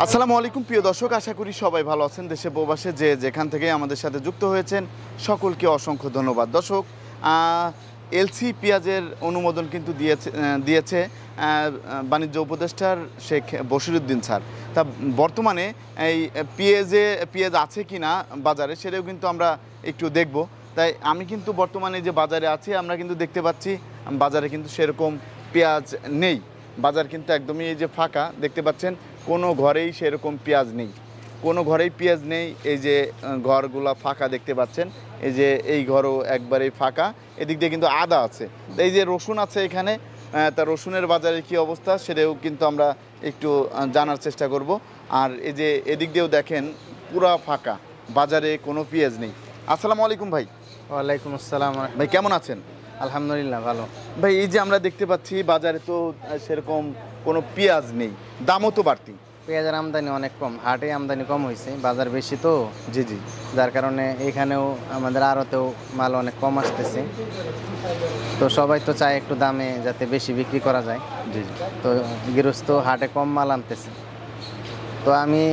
আসসালামু আলাইকুম প্রিয় দর্শক, আশা করি সবাই ভালো আছেন। দেশে প্রবাসে যে যেখান থেকে আমাদের সাথে যুক্ত হয়েছেন সকলকে অসংখ্য ধন্যবাদ। দর্শক, এলসি পেঁয়াজের অনুমোদন কিন্তু দিয়েছে বাণিজ্য উপদেষ্টার শেখ বশিরউদ্দিন স্যার। তা বর্তমানে এই পেঁয়াজ আছে কি না বাজারে সেটাও কিন্তু আমরা একটু দেখব। তাই আমি কিন্তু বর্তমানে যে বাজারে আছি আমরা কিন্তু দেখতে পাচ্ছি বাজারে কিন্তু সেরকম পেঁয়াজ নেই। বাজার কিন্তু একদমই এই যে ফাঁকা দেখতে পাচ্ছেন, কোনো ঘরেই সেরকম পেঁয়াজ নেই, কোনো ঘরেই পেঁয়াজ নেই। এই যে ঘরগুলো ফাঁকা দেখতে পাচ্ছেন, এই যে এই ঘরও একবারেই ফাঁকা। এদিক দিয়ে কিন্তু আদা আছে, এই যে রসুন আছে এখানে, তা রসুনের বাজারে কি অবস্থা সেটাও কিন্তু আমরা একটু জানার চেষ্টা করব। আর এই যে এদিক দিয়েও দেখেন পুরা ফাঁকা, বাজারে কোনো পেঁয়াজ নেই। আসসালামু আলাইকুম ভাই। ওয়ালাইকুম আসসালাম। ভাই কেমন আছেন? আলহামদুলিল্লাহ ভালো। ভাই এই যে আমরা দেখতে পাচ্ছি বাজারে তো সেরকম কোনো পেঁয়াজ নেই, দামও তো বাড়তি। পেঁয়াজের আমদানি অনেক কম, হাটে আমদানি কম হয়েছে, বাজার বেশি তো, জি জি, যার কারণে এখানেও আমাদের আড়তেও মাল অনেক কম আসতেছে। তো সবাই তো চায় একটু দামে যাতে বেশি বিক্রি করা যায়। জি জি। তো গৃহস্থ হাটে কম মাল আনতেছে। তো আমি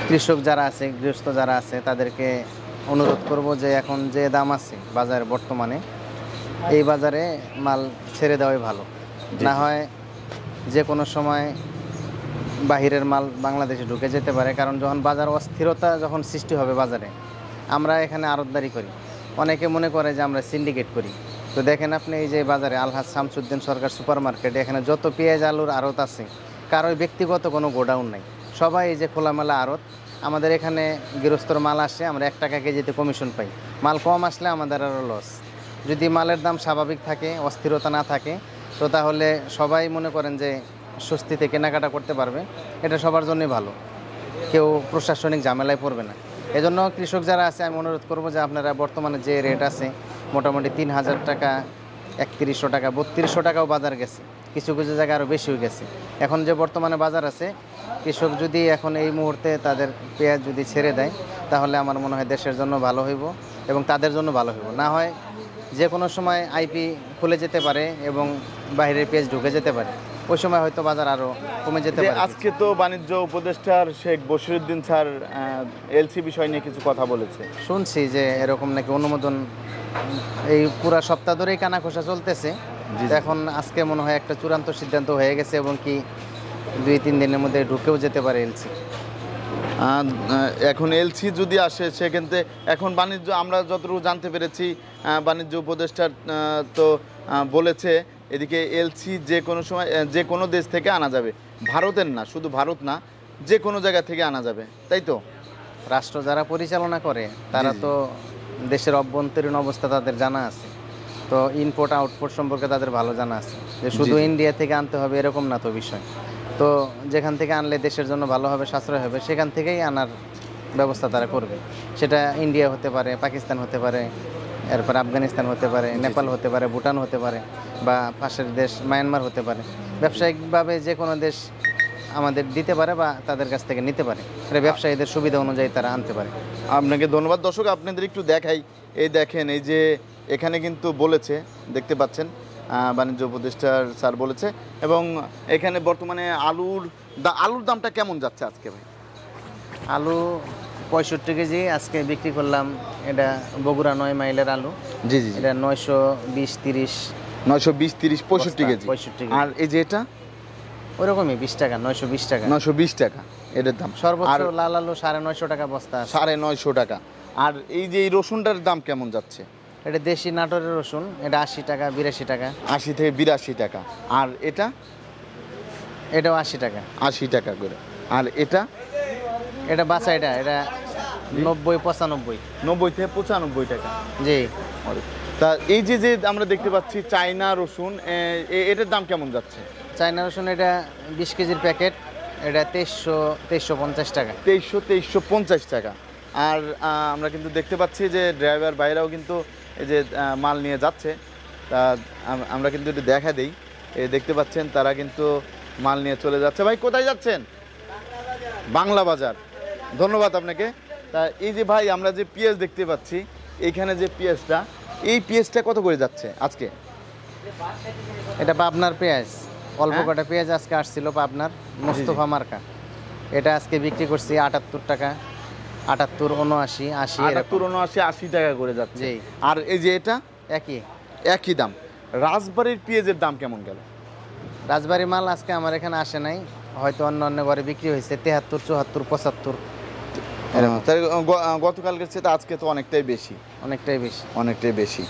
কৃষক যারা আছে, গৃহস্থ যারা আছে তাদেরকে অনুরোধ করব যে এখন যে দাম আছে বাজারে বর্তমানে, এই বাজারে মাল ছেড়ে দেওয়াই ভালো। না হয় যে কোনো সময় বাহিরের মাল বাংলাদেশে ঢুকে যেতে পারে, কারণ যখন বাজার অস্থিরতা যখন সৃষ্টি হবে বাজারে, আমরা এখানে আড়তদারি করি, অনেকে মনে করে যে আমরা সিন্ডিকেট করি। তো দেখেন আপনি এই যে বাজারে আলহাজ শামসুদ্দিন সরকার সুপার মার্কেট, এখানে যত পেঁয়াজ আলুর আড়ত আছে, কারোই ব্যক্তিগত কোনো গোডাউন নাই, সবাই এই যে খোলামেলা আড়ত। আমাদের এখানে গৃহস্থর মাল আসে, আমরা 1 টাকা কেজিতে কমিশন পাই। মাল কম আসলে আমাদের আরও লস। যদি মালের দাম স্বাভাবিক থাকে, অস্থিরতা না থাকে, তো তাহলে সবাই মনে করেন যে স্বস্তিতে কেনাকাটা করতে পারবে। এটা সবার জন্যই ভালো, কেউ প্রশাসনিক ঝামেলায় পড়বে না। এজন্য কৃষক যারা আছে আমি অনুরোধ করব যে আপনারা বর্তমানে যে রেট আছে মোটামুটি 3000 টাকা, 3100 টাকা, 3200 টাকাও বাজার গেছে, কিছু কিছু জায়গায় আরও বেশি হয়ে গেছে। এখন যে বর্তমানে বাজার আছে, কৃষক যদি এখন এই মুহূর্তে তাদের পেঁয়াজ যদি ছেড়ে দেয়, তাহলে আমার মনে হয় দেশের জন্য ভালো হইব এবং তাদের জন্য ভালো হইব। না হয় যে কোনো সময় আইপি খুলে যেতে পারে এবং বাইরের পেঁয়াজ ঢুকে যেতে পারে, ওই সময় হয়তো বাজার আরও কমে যেতে পারে। আজকে তো বাণিজ্য উপদেষ্টার শেখ বশিরউদ্দিন স্যার এলসি বিষয় নিয়ে কিছু কথা বলেছে, শুনছি যে এরকম নাকি অনুমোদন এই পুরা সপ্তাহ ধরেই কানাঘোষা চলতেছে। এখন আজকে মনে হয় একটা চূড়ান্ত সিদ্ধান্ত হয়ে গেছে এবং কি 2-3 দিনের মধ্যে ঢুকেও যেতে পারে এলসি। এখন এলসি যদি আসে সেক্ষেত্রে এখন বাণিজ্য, আমরা যতটুকু জানতে পেরেছি বাণিজ্য উপদেষ্টার তো বলেছে এদিকে এলসি যে কোনো সময় যে কোনো দেশ থেকে আনা যাবে, ভারতের না, শুধু ভারত না, যে কোনো জায়গা থেকে আনা যাবে, তাই তো? রাষ্ট্র যারা পরিচালনা করে তারা তো দেশের অভ্যন্তরীণ অবস্থা তাদের জানা আছে, তো ইনপোর্ট আউটপোর্ট সম্পর্কে তাদের ভালো জানা আছে, যে শুধু ইন্ডিয়া থেকে আনতে হবে এরকম না তো বিষয়। তো যেখান থেকে আনলে দেশের জন্য ভালো হবে, সাশ্রয় হবে, সেখান থেকেই আনার ব্যবস্থা তারা করবে। সেটা ইন্ডিয়া হতে পারে, পাকিস্তান হতে পারে, এরপর আফগানিস্তান হতে পারে, নেপাল হতে পারে, ভুটান হতে পারে, বা পাশের দেশ মায়ানমার হতে পারে। ব্যবসায়িকভাবে যে কোনো দেশ আমাদের দিতে পারে বা তাদের কাছ থেকে নিতে পারে, এটা ব্যবসায়ীদের সুবিধা অনুযায়ী তারা আনতে পারে। আপনাকে ধন্যবাদ। দর্শক, আপনাদের একটু দেখাই, এই দেখেন, এই যে এখানে কিন্তু বলেছে, দেখতে পাচ্ছেন বাণিজ্য উপদেষ্টার স্যার বলেছে। এবং এখানে বর্তমানে আলুর দামটা কেমন যাচ্ছে আজকে ভাই? আলু 65 কেজি আজকে বিক্রি করলাম। এটা বগুড়া 9 মাইলের আলু। জি জি, এটা 920-30। 920, 30, 65 কেজি। 65 আর এই যে এটা ওরকমই 20 টাকা, 920 টাকা, 920 টাকা এটার দাম। সর্বোচ্চ লাল আলু 950 টাকা বস্তা, 950 টাকা। আর এই যে এই রসুনটার দাম কেমন যাচ্ছে? এটা দেশি নাটোরের রসুন, এটা 80 টাকা, 82 টাকা, 80 থেকে 82 টাকা। আর এটাও 80 টাকা, 80 টাকা করে। আর এটা বাছাইটা, এটা 90-95, 90 থেকে 95 টাকা। জি। তা এই যে আমরা দেখতে পাচ্ছি চায়না রসুন, এটার দাম কেমন যাচ্ছে? চায়না রসুন এটা 20 কেজির প্যাকেট, এটা 2350 টাকা, 2350 টাকা। আর আমরা কিন্তু দেখতে পাচ্ছি যে ড্রাইভার ভাইরাও কিন্তু এই যে মাল নিয়ে যাচ্ছে, তা আমরা কিন্তু একটু দেখা দেই। দেখতে পাচ্ছেন তারা কিন্তু মাল নিয়ে চলে যাচ্ছে। ভাই কোথায় যাচ্ছেন? বাংলা বাজার। ধন্যবাদ আপনাকে। তা এই যে ভাই আমরা যে পেঁয়াজ দেখতে পাচ্ছি, এইখানে যে পেঁয়াজটা, এই পেঁয়াজটা কত করে যাচ্ছে আজকে? এটা পাবনার পেঁয়াজ, অল্প কটা পেঁয়াজ আজকে আসছিল পাবনার, মোস্তফা মার্কা। এটা আজকে বিক্রি করছি 78 টাকা, 78, 79, 80 এরকম। 78, 80 টাকা করে যাচ্ছে। জি। আর এই যে এটা একই। একই দাম। রাজবাড়ির পেঁয়াজের দাম কেমন গেল? রাজবাড়ি মাল আজকে আমার এখানে আসে নাই, হয়তো অন্য অন্য ঘরে বিক্রি হয়েছে 73, 74, 75 এরকম। তাই গতকালকের চেয়ে আজকে তো অনেকটাই বেশি। অনেকটাই বেশি। অনেকটাই বেশি।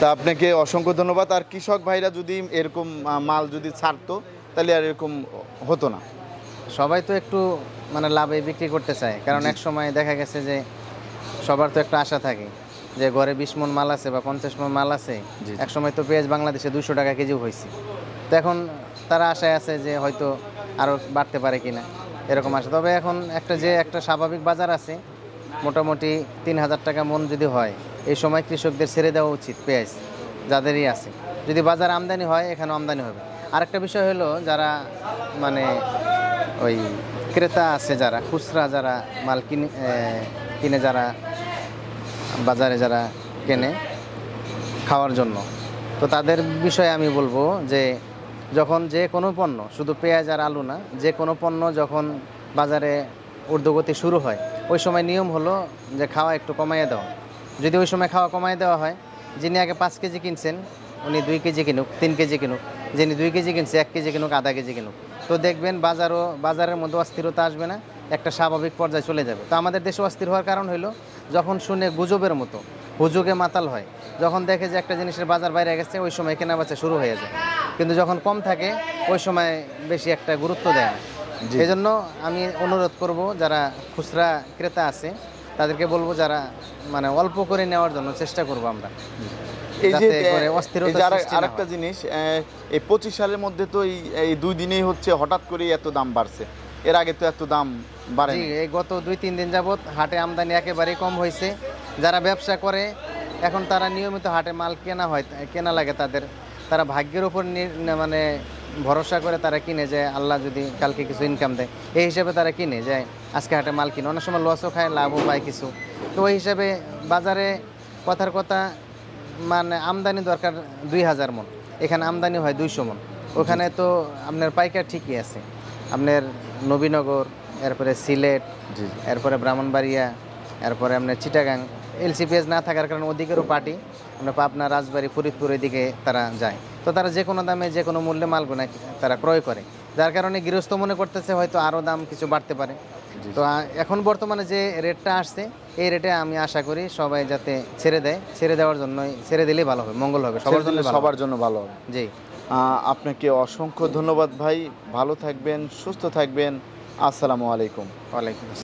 তা আপনাকে অসংখ্য ধন্যবাদ। আর কৃষক ভাইরা যদি এরকম মাল যদি ছাড়তো তাহলে আর এরকম হতো না। সবাই তো একটু মানে লাভে বিক্রি করতে চায়, কারণ এক সময় দেখা গেছে যে সবার তো একটা আশা থাকে যে ঘরে 20 মণ মাল আছে বা 50 মণ মাল আছে। জি। এক সময় তো পেঁয়াজ বাংলাদেশে 200 টাকা কেজিও হয়েছে। তো এখন তারা আশায় আছে যে হয়তো আরও বাড়তে পারে কিনা, এরকম আশা। তবে এখন একটা স্বাভাবিক বাজার আছে, মোটামুটি 3000 টাকা মন যদি হয়, এই সময় কৃষকদের ছেড়ে দেওয়া উচিত পেঁয়াজ, যাদেরই আছে। যদি বাজার আমদানি হয়, এখানে আমদানি হবে। আরেকটা বিষয় হলো, যারা মানে ওই ক্রেতা আছে, যারা খুচরা যারা মাল কিনে যারা বাজারে যারা কেনে খাওয়ার জন্য, তো তাদের বিষয়ে আমি বলবো যে যখন যে কোনো পণ্য, শুধু পেঁয়াজ আর আলু না, যে কোনো পণ্য যখন বাজারে ঊর্ধ্বগতি শুরু হয়, ওই সময় নিয়ম হলো যে খাওয়া একটু কমাইয়ে দেওয়া। যদি ওই সময় খাওয়া কমাই দেওয়া হয়, যিনি আগে 5 কেজি কিনছেন উনি 2 কেজি কিনুক, 3 কেজি কিনুক, যিনি 2 কেজি কিনছে 1 কেজি কিনুক, আধা কেজি কিনুক, তো দেখবেন বাজারের মধ্যে অস্থিরতা আসবে না, একটা স্বাভাবিক পর্যায়ে চলে যাবে। তো আমাদের দেশে অস্থির হওয়ার কারণ হলো যখন শুনে গুজবের মতো, হুজুগে মাতাল হয়, যখন দেখে যে একটা জিনিসের বাজার বাইরে গেছে, ওই সময় কেনাবেচা শুরু হয়ে যায়। কিন্তু যখন কম থাকে, ওই সময় বেশি একটা গুরুত্ব দেয় না। এই জন্য আমি অনুরোধ করব, যারা খুচরা ক্রেতা আছে তাদেরকে বলবো, যারা মানে অল্প করে নেওয়ার জন্য চেষ্টা করব আমরা। এই যে যাতে করে অস্থিরতা সৃষ্টি না আরেকটা হয়। জিনিস, এই 25 সালের মধ্যে তো এই 2 দিনেই হচ্ছে হঠাৎ করে এত দাম বাড়ছে। এর আগে তো এত দাম জি, বাড়েনি। এই গত 2-3 দিন যাবত হাটে আমদানি একেবারেই কম হয়েছে। যারা ব্যবসা করে এখন তারা নিয়মিত হাটে মাল কেনা লাগে তাদের, তারা ভাগ্যের উপর মানে ভরসা করে তারা কিনে, যে আল্লাহ যদি কালকে কিছু ইনকাম দেয়, এই হিসাবে তারা কিনে যে আজকে হাটে মাল কিনে। অনেক সময় লসও খায়, লাভও পায় কিছু। তো ওই হিসাবে বাজারে কথার কথা মানে আমদানি দরকার 2000 মণ, এখানে আমদানি হয় 200 মণ। ওখানে তো আপনার পাইকার ঠিকই আছে, আপনার নবীনগর, এরপরে সিলেট, জি। এরপরে ব্রাহ্মণবাড়িয়া, এরপরে আপনার চিটাগাং। এলসিপিএস না থাকার কারণে ওদিকেরও পার্টি, আপনার পাবনা, রাজবাড়ী, ফরিদপুর এদিকে তারা যায়। তো তারা যে কোনো দামে যে কোনো মূল্যে মালগুলো তারা ক্রয় করে, যার কারণে গৃহস্থ মনে করতেছে হয়তো আরও দাম কিছু বাড়তে পারে। তো এখন বর্তমানে যে রেটটা আসছে, এই রেটে আমি আশা করি সবাই যাতে ছেড়ে দেওয়ার জন্যই, ছেড়ে দিলেই ভালো হবে, মঙ্গল হবে, সবার জন্য ভালো হবে। জি। আপনাকে অসংখ্য ধন্যবাদ ভাই। ভালো থাকবেন, সুস্থ থাকবেন। আসসালামু আলাইকুম। ওয়ালাইকুম আসসালাম।